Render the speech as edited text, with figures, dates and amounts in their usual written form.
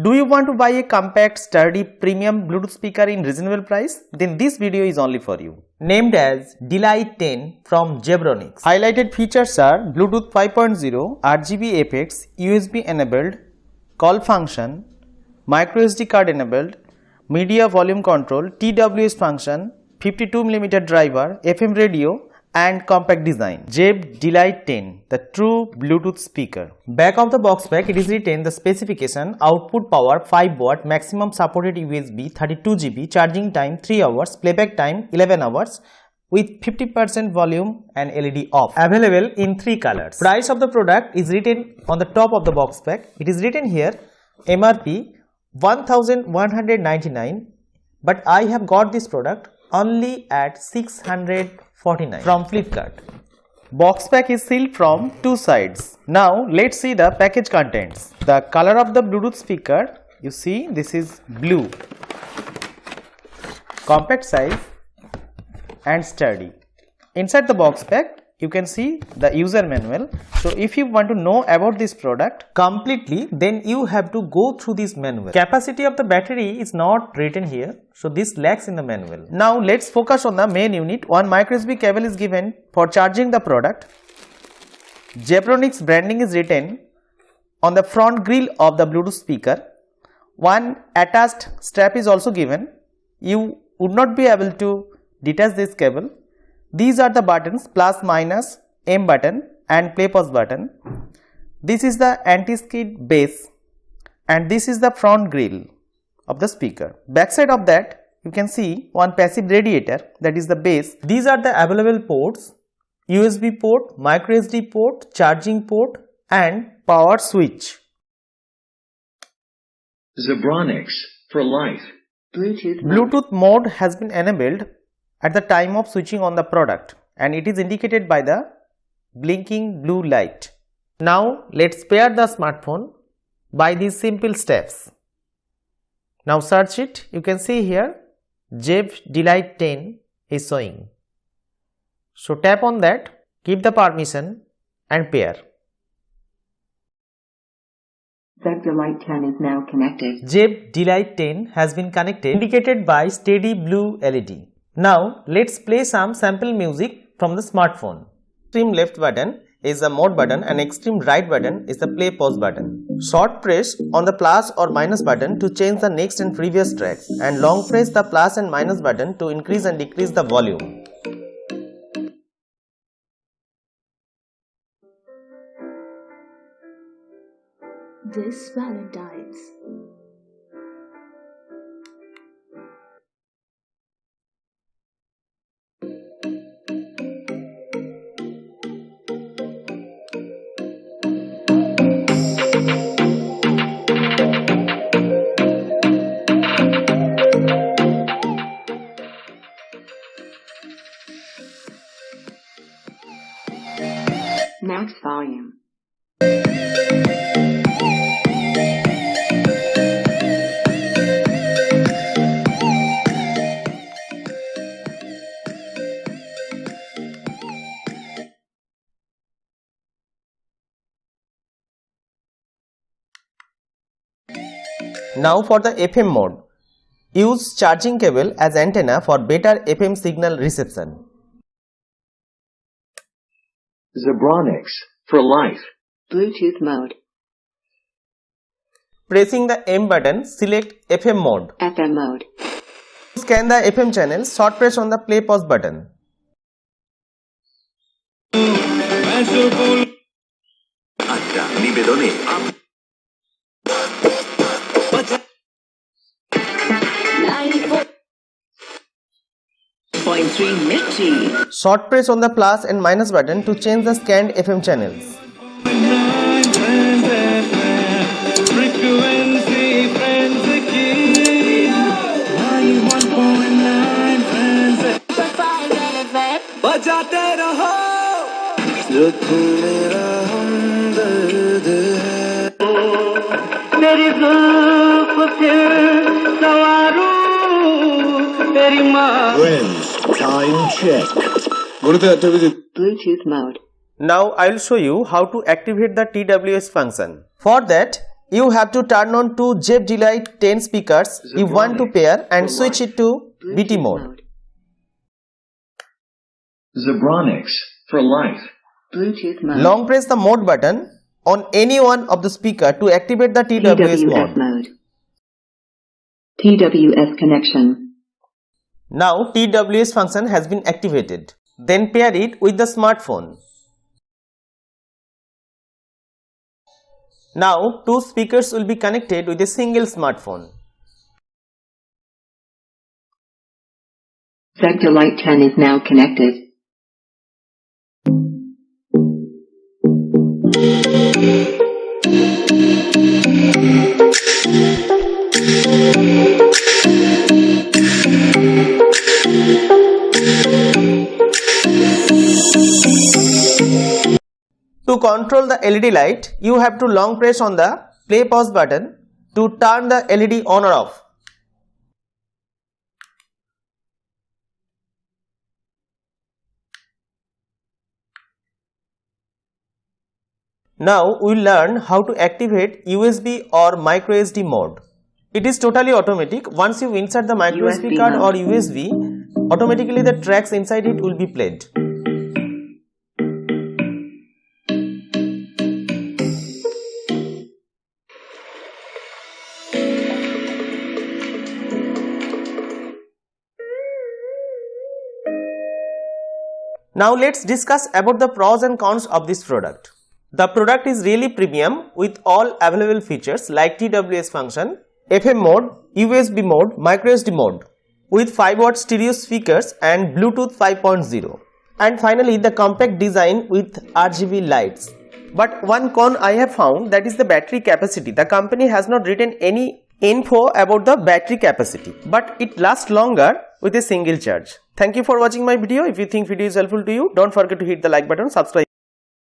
Do you want to buy a compact, sturdy, premium Bluetooth speaker in reasonable price? Then this video is only for you. Named as Delight 10 from Zebronics. Highlighted features are Bluetooth 5.0, RGB FX, USB enabled, call function, microSD card enabled, media volume control, TWS function, 52mm driver, FM radio, and compact design. Zeb Delight 10, the true Bluetooth speaker. Back of the box pack, it is written the specification: output power 5 watt, maximum supported USB 32 GB, charging time 3 hours, playback time 11 hours with 50% volume and LED off. Available in 3 colors. Price of the product is written on the top of the box pack. It is written here MRP 1199, but I have got this product only at 649 from Flipkart. Box pack is sealed from 2 sides. Now let's see the package contents. The color of the Bluetooth speaker, you see, this is blue, compact size and sturdy. Inside the box pack you can see the user manual. So if you want to know about this product completely, then you have to go through this manual. Capacity of the battery is not written here, so this lacks in the manual. Now let's focus on the main unit. One microSD cable is given for charging the product. Zebronics branding is written on the front grille of the Bluetooth speaker. One attached strap is also given. You would not be able to detach this cable. These are the buttons: plus, minus, M button and play pause button. This is the anti-skid base and this is the front grille of the speaker. Backside of that you can see one passive radiator, that is the base. These are the available ports: USB port, microSD port, charging port and power switch. Zebronics for life. Bluetooth mode has been enabled at the time of switching on the product and it is indicated by the blinking blue light. Now let's pair the smartphone by these simple steps. Now search it. You can see here Zeb Delight 10 is showing. So tap on that, give the permission and pair. Zeb Delight 10 is now connected. Zeb Delight 10 has been connected, indicated by steady blue LED. Now let's play some sample music from the smartphone. Extreme left button is the mode button and extreme right button is the play pause button. Short press on the plus or minus button to change the next and previous track, and long press the plus and minus button to increase and decrease the volume. This Valentine's. Max volume. Now for the FM mode, use charging cable as antenna for better FM signal reception. Zebronics for life. Bluetooth mode. Pressing the M button, select FM mode. FM mode. Scan the FM channel, short press on the play pause button. Short press on the plus and minus button to change the scanned FM channels. Friends, time check. Go to the Bluetooth mode. Now I will show you how to activate the TWS function. For that, you have to turn on to Zeb Delight 10 speakers you want to pair and switch it to BT mode. Zebronics for life. Bluetooth mode. Long press the mode button on any one of the speaker to activate the TWS mode. TWS connection. Now TWS function has been activated. Then pair it with the smartphone. Now two speakers will be connected with a single smartphone. Zeb Delight 10 is now connected. To control the LED light, you have to long press on the play pause button to turn the LED on or off. Now we will learn how to activate USB or microSD mode. It is totally automatic. Once you insert the microSD card or USB, automatically the tracks inside it will be played. Now let's discuss about the pros and cons of this product. The product is really premium with all available features like TWS function, FM mode, USB mode, microSD mode with 5-watt stereo speakers and Bluetooth 5.0. And finally the compact design with RGB lights. But one con I have found, that is the battery capacity. The company has not written any info about the battery capacity, but it lasts longer with a single charge. Thank you for watching my video. If you think video is helpful to you, don't forget to hit the like button, subscribe.